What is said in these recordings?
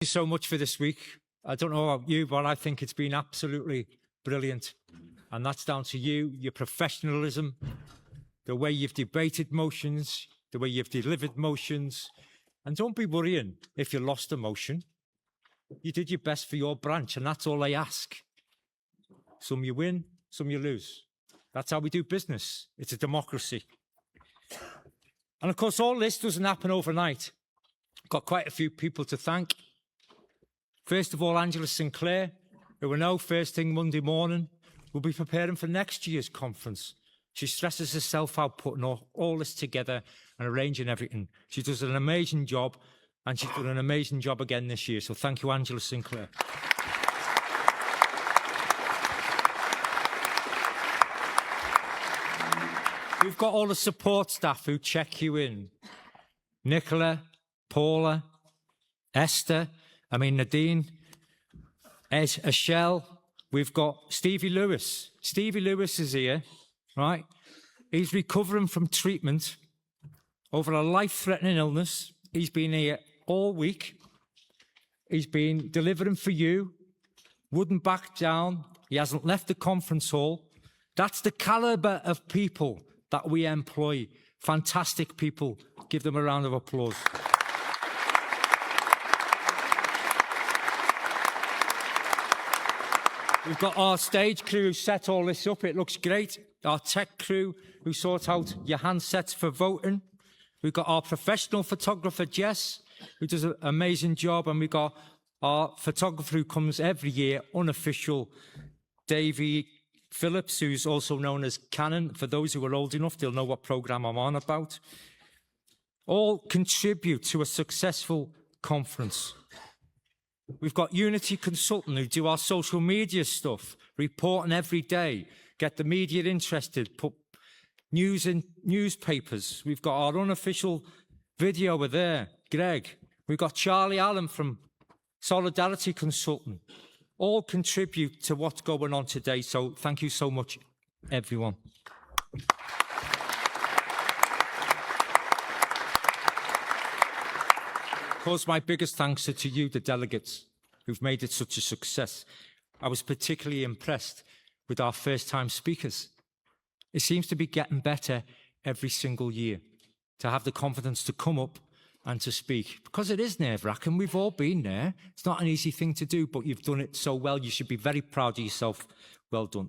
you so much for this week. I don't know about you, but I think it's been absolutely brilliant. And that's down to you, your professionalism, the way you've debated motions, the way you've delivered motions. And don't be worrying if you lost a motion. You did your best for your branch, and that's all I ask. Some you win, some you lose. That's how we do business. It's a democracy. And of course, all this doesn't happen overnight. Got quite a few people to thank. First of all, Angela Sinclair, who we know first thing Monday morning will be preparing for next year's conference. She stresses herself out putting all this together and arranging everything. She does an amazing job, and she's done an amazing job again this year. So thank you, Angela Sinclair. We've got all the support staff who check you in. Nicola, Paula, Esther, Nadine, Ashell. We've got Stevie Lewis. Stevie Lewis is here, right? He's recovering from treatment over a life-threatening illness. He's been here all week. He's been delivering for you, wouldn't back down. He hasn't left the conference hall. That's the caliber of people that we employ. Fantastic people. Give them a round of applause. We've got our stage crew who set all this up. It looks great. Our tech crew who sort out your handsets for voting. We've got our professional photographer, Jess, who does an amazing job. And we've got our photographer who comes every year, unofficial, Davey Phillips, who's also known as Cannon. For those who are old enough, they'll know what programme I'm on about. All contribute to a successful conference. We've got Unity Consultant who do our social media stuff, reporting every day, get the media interested, put news in newspapers. We've got our unofficial video over there, Greg. We've got Charlie Allen from Solidarity Consultant. All contribute to what's going on today. So thank you so much, everyone. Of course, my biggest thanks are to you, the delegates, who've made it such a success. I was particularly impressed with our first-time speakers. It seems to be getting better every single year to have the confidence to come up and to speak, because it is nerve-wracking. We've all been there. It's not an easy thing to do, but you've done it so well. You should be very proud of yourself. Well done.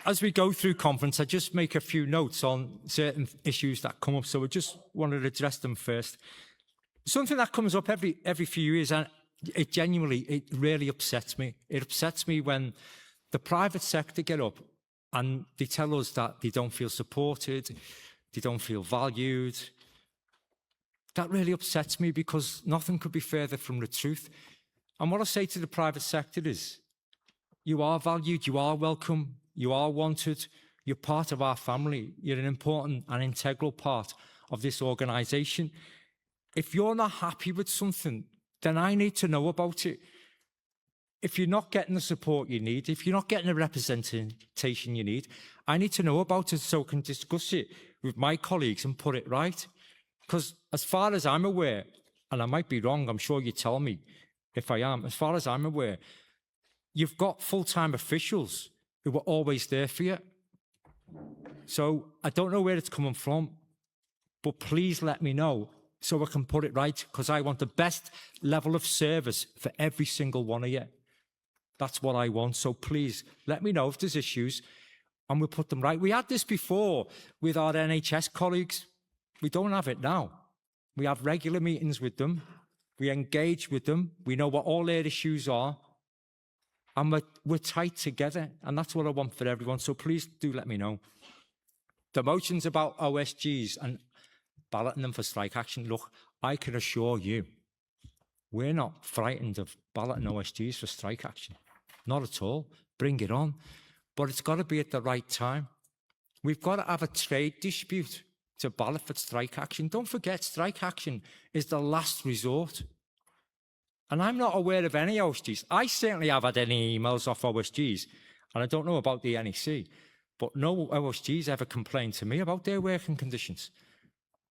As we go through conference, I just make a few notes on certain issues that come up, so I just wanted to address them first. Something that comes up every few years, and it really upsets me. It upsets me when the private sector get up and they tell us that they don't feel supported, they don't feel valued. That really upsets me, because nothing could be further from the truth. And what I say to the private sector is, you are valued, you are welcome, you are wanted, you're part of our family, you're an important and integral part of this organisation. If you're not happy with something, then I need to know about it. If you're not getting the support you need, if you're not getting the representation you need, I need to know about it so I can discuss it with my colleagues and put it right. Because as far as I'm aware, and I might be wrong, I'm sure you tell me if I am, as far as I'm aware, you've got full-time officials who are always there for you. So I don't know where it's coming from, but please let me know so I can put it right, because I want the best level of service for every single one of you. That's what I want. So please let me know if there's issues and we'll put them right. We had this before with our NHS colleagues. We don't have it now. We have regular meetings with them. We engage with them. We know what all their issues are. And we're tight together. And that's what I want for everyone. So please do let me know. The motions about OSGs and balloting them for strike action. Look, I can assure you, we're not frightened of balloting OSGs for strike action. Not at all. Bring it on. But it's got to be at the right time. We've got to have a trade dispute to ballot for strike action. Don't forget, strike action is the last resort. And I'm not aware of any OSGs. I certainly have had any emails off OSGs, and I don't know about the NEC, but no OSGs ever complained to me about their working conditions.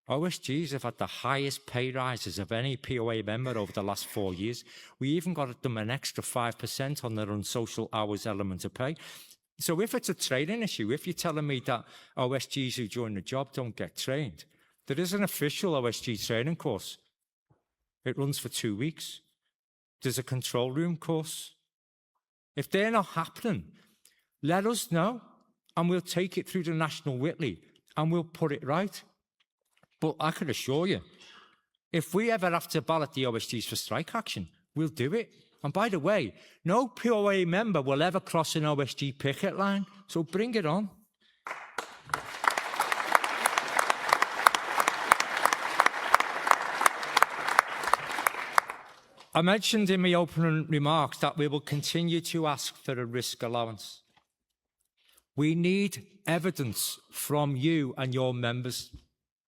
OSGs have had the highest pay rises of any POA member over the last 4 years. We even got them an extra 5% on their unsocial hours element of pay. So if it's a training issue, if you're telling me that OSGs who join the job don't get trained, there is an official OSG training course. It runs for 2 weeks. There's a control room course. If they're not happening, let us know and we'll take it through the National Whitley and we'll put it right. But I can assure you, if we ever have to ballot the OSGs for strike action, we'll do it. And by the way, no POA member will ever cross an OSG picket line, so bring it on. I mentioned in my opening remarks that we will continue to ask for a risk allowance. We need evidence from you and your members.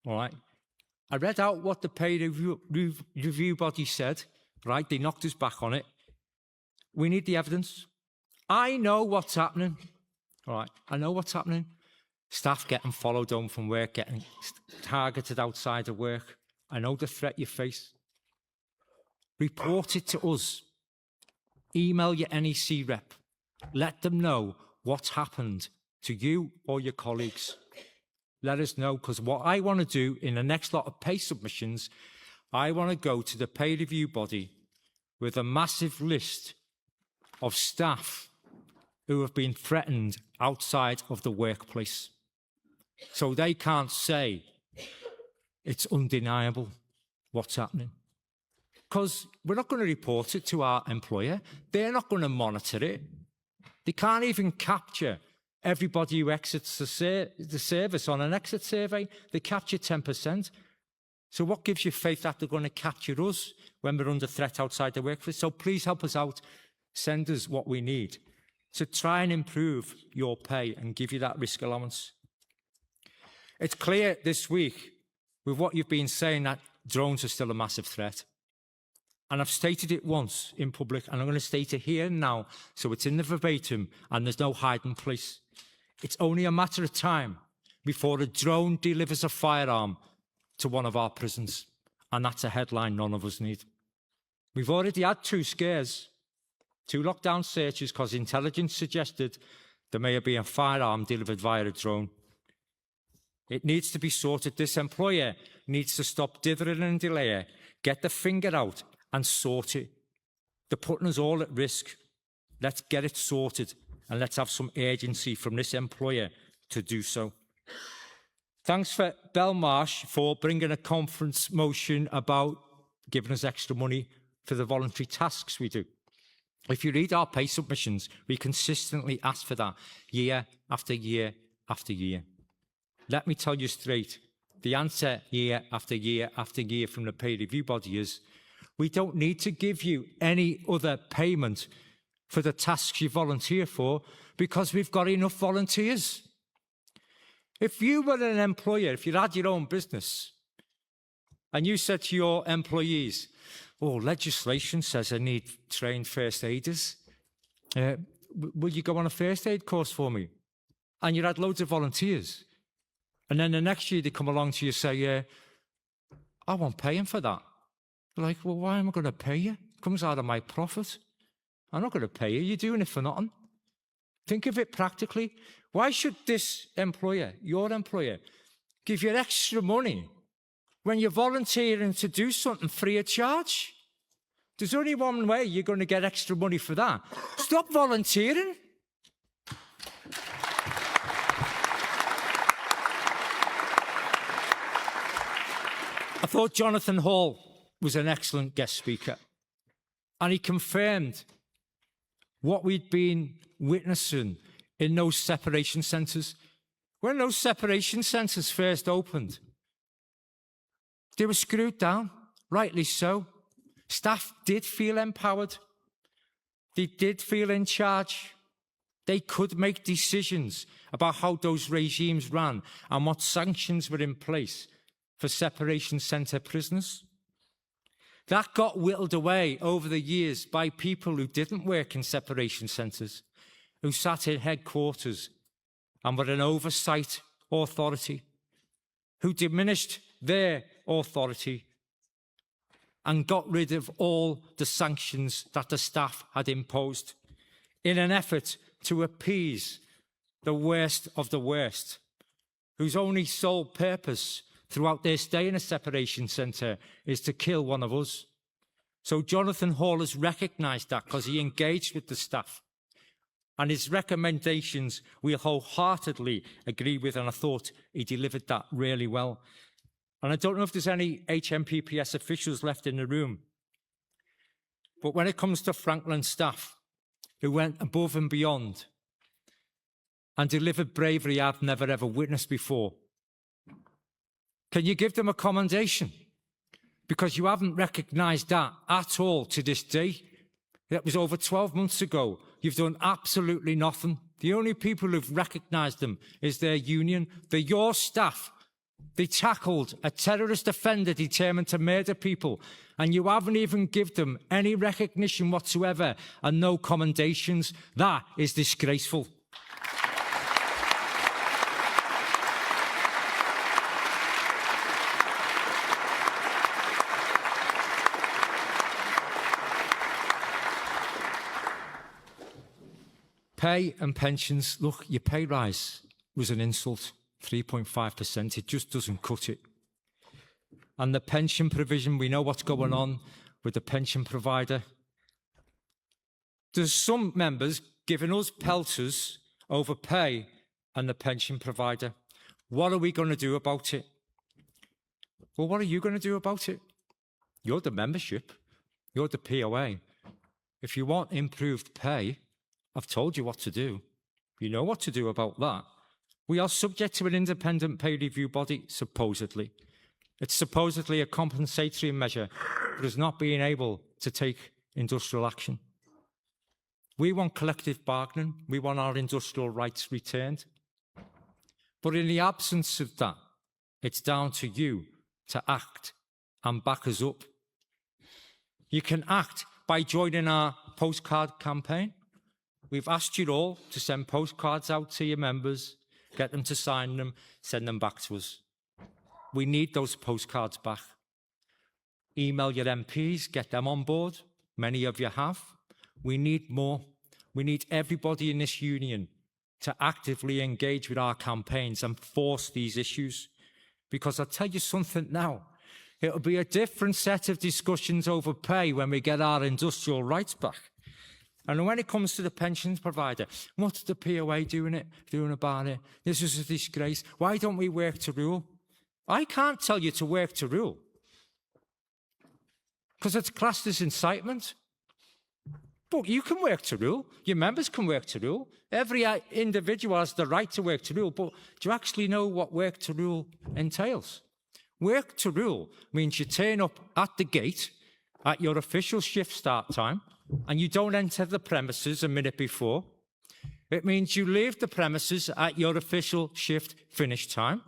All right. I read out what the pay review body said, right? They knocked us back on it. We need the evidence. I know what's happening. All right. I know what's happening. Staff getting followed home from work, getting targeted outside of work. I know the threat you face. Report it to us. Email your NEC rep. Let them know what's happened to you or your colleagues. Let us know, because what I want to do in the next lot of pay submissions, I want to go to the pay review body with a massive list of staff who have been threatened outside of the workplace. So they can't say it's undeniable what's happening. Because we're not going to report it to our employer. They're not going to monitor it. They can't even capture everybody who exits the service on an exit survey. They capture 10%. So what gives you faith that they're going to capture us when we're under threat outside the workplace? So please help us out. Send us what we need to try and improve your pay and give you that risk allowance. It's clear this week, with what you've been saying, that drones are still a massive threat. And I've stated it once in public, and I'm going to state it here and now, so it's in the verbatim, and there's no hiding place. It's only a matter of time before a drone delivers a firearm to one of our prisons, and that's a headline none of us need. We've already had 2 scares, 2 lockdown searches, because intelligence suggested there may have been a firearm delivered via a drone. It needs to be sorted. This employer needs to stop dithering and delaying, get the finger out and sort it. They're putting us all at risk. Let's get it sorted, and let's have some urgency from this employer to do so. Thanks for Belmarsh for bringing a conference motion about giving us extra money for the voluntary tasks we do. If you read our pay submissions, we consistently ask for that year after year after year. Let me tell you straight, the answer year after year after year from the pay review body is, we don't need to give you any other payment for the tasks you volunteer for because we've got enough volunteers. If you were an employer, if you had your own business, and you said to your employees, oh, legislation says I need trained first aiders, will you go on a first aid course for me? And you had loads of volunteers. And then the next year they come along to you and say, I won't pay him for that. You're like, well, why am I going to pay you? It comes out of my profit. I'm not going to pay you. You're doing it for nothing. Think of it practically. Why should this employer, your employer, give you extra money when you're volunteering to do something free of charge? There's only one way you're going to get extra money for that. Stop volunteering. I thought Jonathan Hall was an excellent guest speaker, and he confirmed what we'd been witnessing in those separation centres. When those separation centres first opened, they were screwed down, rightly so. Staff did feel empowered. They did feel in charge. They could make decisions about how those regimes ran and what sanctions were in place for separation centre prisoners. That got whittled away over the years by people who didn't work in separation centres, who sat in headquarters and were an oversight authority, who diminished their authority and got rid of all the sanctions that the staff had imposed in an effort to appease the worst of the worst, whose only sole purpose throughout their stay in a separation centre is to kill one of us. So Jonathan Hall has recognised that because he engaged with the staff. And his recommendations we wholeheartedly agree with, and I thought he delivered that really well. And I don't know if there's any HMPPS officials left in the room, but when it comes to Franklin staff who went above and beyond and delivered bravery I've never ever witnessed before, can you give them a commendation? Because you haven't recognised that at all to this day. That was over 12 months ago. You've done absolutely nothing. The only people who've recognised them is their union. They're your staff. They tackled a terrorist offender determined to murder people, and you haven't even given them any recognition whatsoever and no commendations. That is disgraceful. Pay and pensions. Look, your pay rise was an insult, 3.5%. It just doesn't cut it. And the pension provision, we know what's going on with the pension provider. There's some members giving us pelters over pay and the pension provider. What are we going to do about it? Well, what are you going to do about it? You're the membership. You're the POA. If you want improved pay, I've told you what to do. You know what to do about that. We are subject to an independent pay review body, supposedly. It's supposedly a compensatory measure, but is not being able to take industrial action. We want collective bargaining. We want our industrial rights returned. But in the absence of that, it's down to you to act and back us up. You can act by joining our postcard campaign. We've asked you all to send postcards out to your members, get them to sign them, send them back to us. We need those postcards back. Email your MPs, get them on board. Many of you have. We need more. We need everybody in this union to actively engage with our campaigns and force these issues. Because I'll tell you something now, it'll be a different set of discussions over pay when we get our industrial rights back. And when it comes to the pensions provider, what's the POA doing about it? This is a disgrace. Why don't we work to rule? I can't tell you to work to rule, because it's classed as incitement. But you can work to rule. Your members can work to rule. Every individual has the right to work to rule. But do you actually know what work to rule entails? Work to rule means you turn up at the gate at your official shift start time, and you don't enter the premises a minute before. It means you leave the premises at your official shift finish time,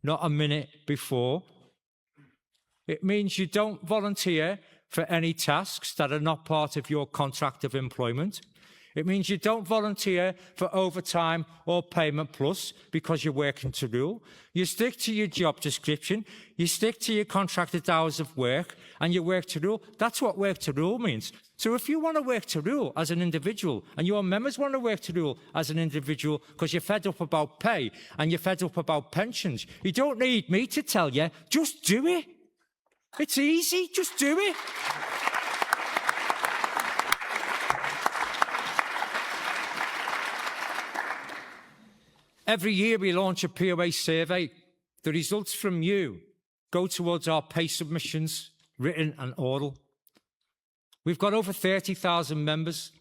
not a minute before. It means you don't volunteer for any tasks that are not part of your contract of employment. It means you don't volunteer for overtime or payment plus because you're working to rule. You stick to your job description, you stick to your contracted hours of work, and you work to rule. That's what work to rule means. So if you want to work to rule as an individual, and your members want to work to rule as an individual because you're fed up about pay and you're fed up about pensions, you don't need me to tell you, just do it. It's easy, just do it. Every year we launch a POA survey. The results from you go towards our pay submissions, written and oral. We've got over 30,000 members.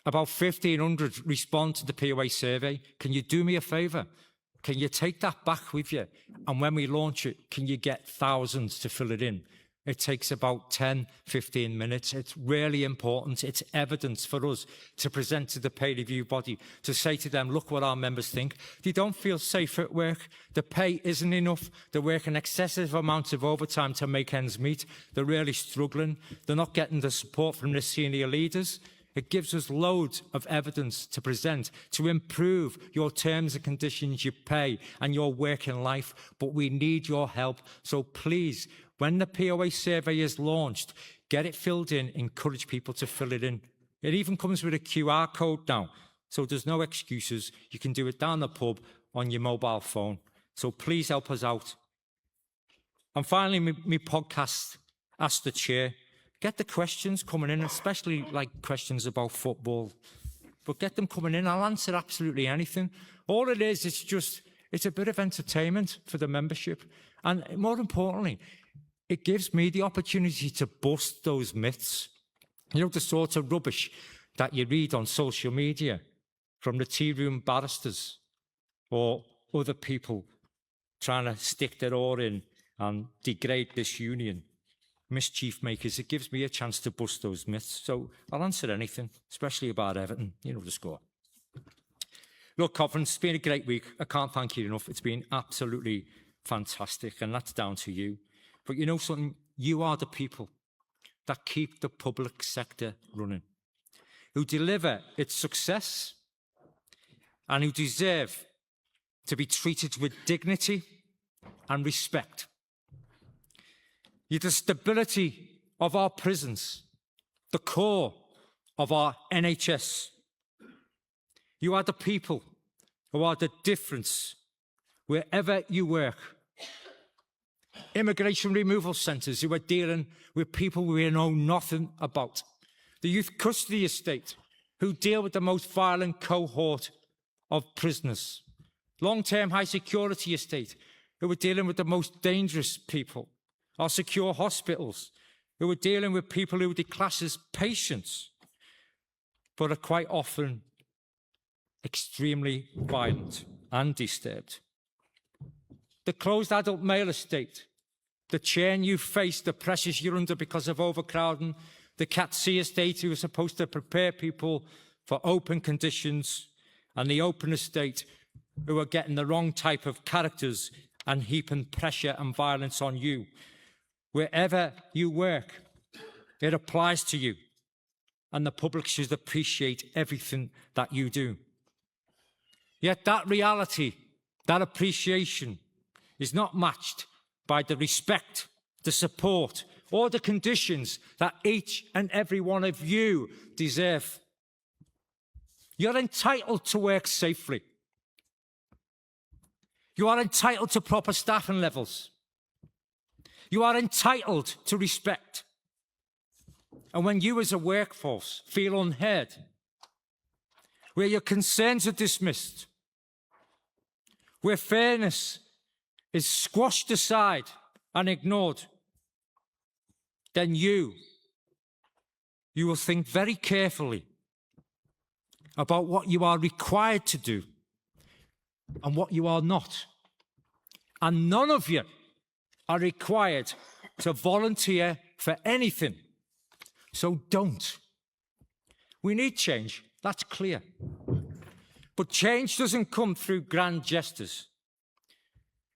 About 1,500 respond to the POA survey. Can you do me a favour? Can you take that back with you? And when we launch it, can you get thousands to fill it in? It takes about 10, 15 minutes. It's really important. It's evidence for us to present to the pay review body, to say to them, look what our members think. They don't feel safe at work. The pay isn't enough. They work an excessive amount of overtime to make ends meet. They're really struggling. They're not getting the support from the senior leaders. It gives us loads of evidence to present to improve your terms and conditions you pay and your working life, but we need your help. So please, when the POA survey is launched, get it filled in, encourage people to fill it in. It even comes with a QR code now, so there's no excuses. You can do it down the pub on your mobile phone. So please help us out. And finally, my podcast, Ask the Chair. Get the questions coming in, especially like questions about football. But get them coming in. I'll answer absolutely anything. All it is, it's a bit of entertainment for the membership. And more importantly, it gives me the opportunity to bust those myths. You know, the sort of rubbish that you read on social media from the tea room barristers or other people trying to stick their oar in and degrade this union. Mischief makers, it gives me a chance to bust those myths. So I'll answer anything, especially about Everton. You know the score. Look, conference, it's been a great week. I can't thank you enough. It's been absolutely fantastic, and that's down to you. But you know something? You are the people that keep the public sector running, who deliver its success, and who deserve to be treated with dignity and respect. You're the stability of our prisons, the core of our NHS. You are the people who are the difference wherever you work. Immigration removal centres who are dealing with people we know nothing about. The youth custody estate who deal with the most violent cohort of prisoners. Long-term high security estate who are dealing with the most dangerous people. Our secure hospitals, who are dealing with people who they class as patients, but are quite often extremely violent and disturbed. The closed adult male estate, the churn you face, the pressures you're under because of overcrowding, the Cat C estate who are supposed to prepare people for open conditions, and the open estate who are getting the wrong type of characters and heaping pressure and violence on you. Wherever you work, it applies to you, and the public should appreciate everything that you do. Yet that reality, that appreciation, is not matched by the respect, the support, or the conditions that each and every one of you deserve. You're entitled to work safely. You are entitled to proper staffing levels. You are entitled to respect. And when you as a workforce feel unheard, where your concerns are dismissed, where fairness is squashed aside and ignored, then you will think very carefully about what you are required to do and what you are not. And none of you are required to volunteer for anything. So don't. We need change, that's clear. But change doesn't come through grand gestures.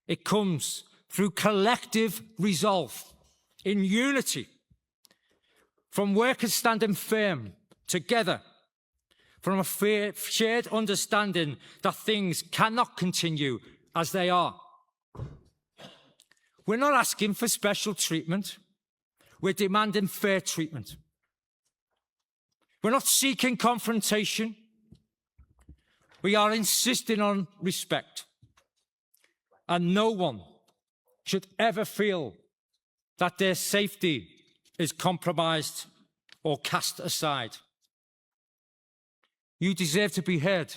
It comes through collective resolve, in unity, from workers standing firm together, from a shared understanding that things cannot continue as they are. We're not asking for special treatment. We're demanding fair treatment. We're not seeking confrontation. We are insisting on respect. And no one should ever feel that their safety is compromised or cast aside. You deserve to be heard,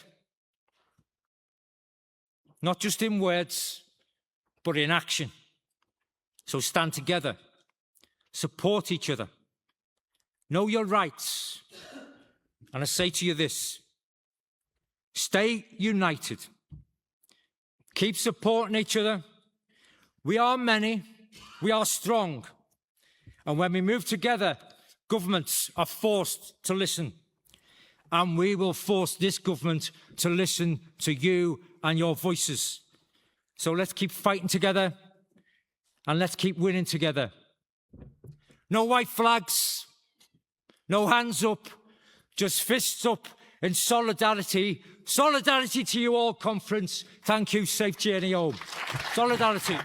not just in words, but in action. So stand together, support each other, know your rights. And I say to you this, stay united, keep supporting each other. We are many, we are strong. And when we move together, governments are forced to listen. And we will force this government to listen to you and your voices. So let's keep fighting together and let's keep winning together. No white flags, no hands up, Just fists up in solidarity. Solidarity to you all, conference. Thank you. Safe journey home. Solidarity.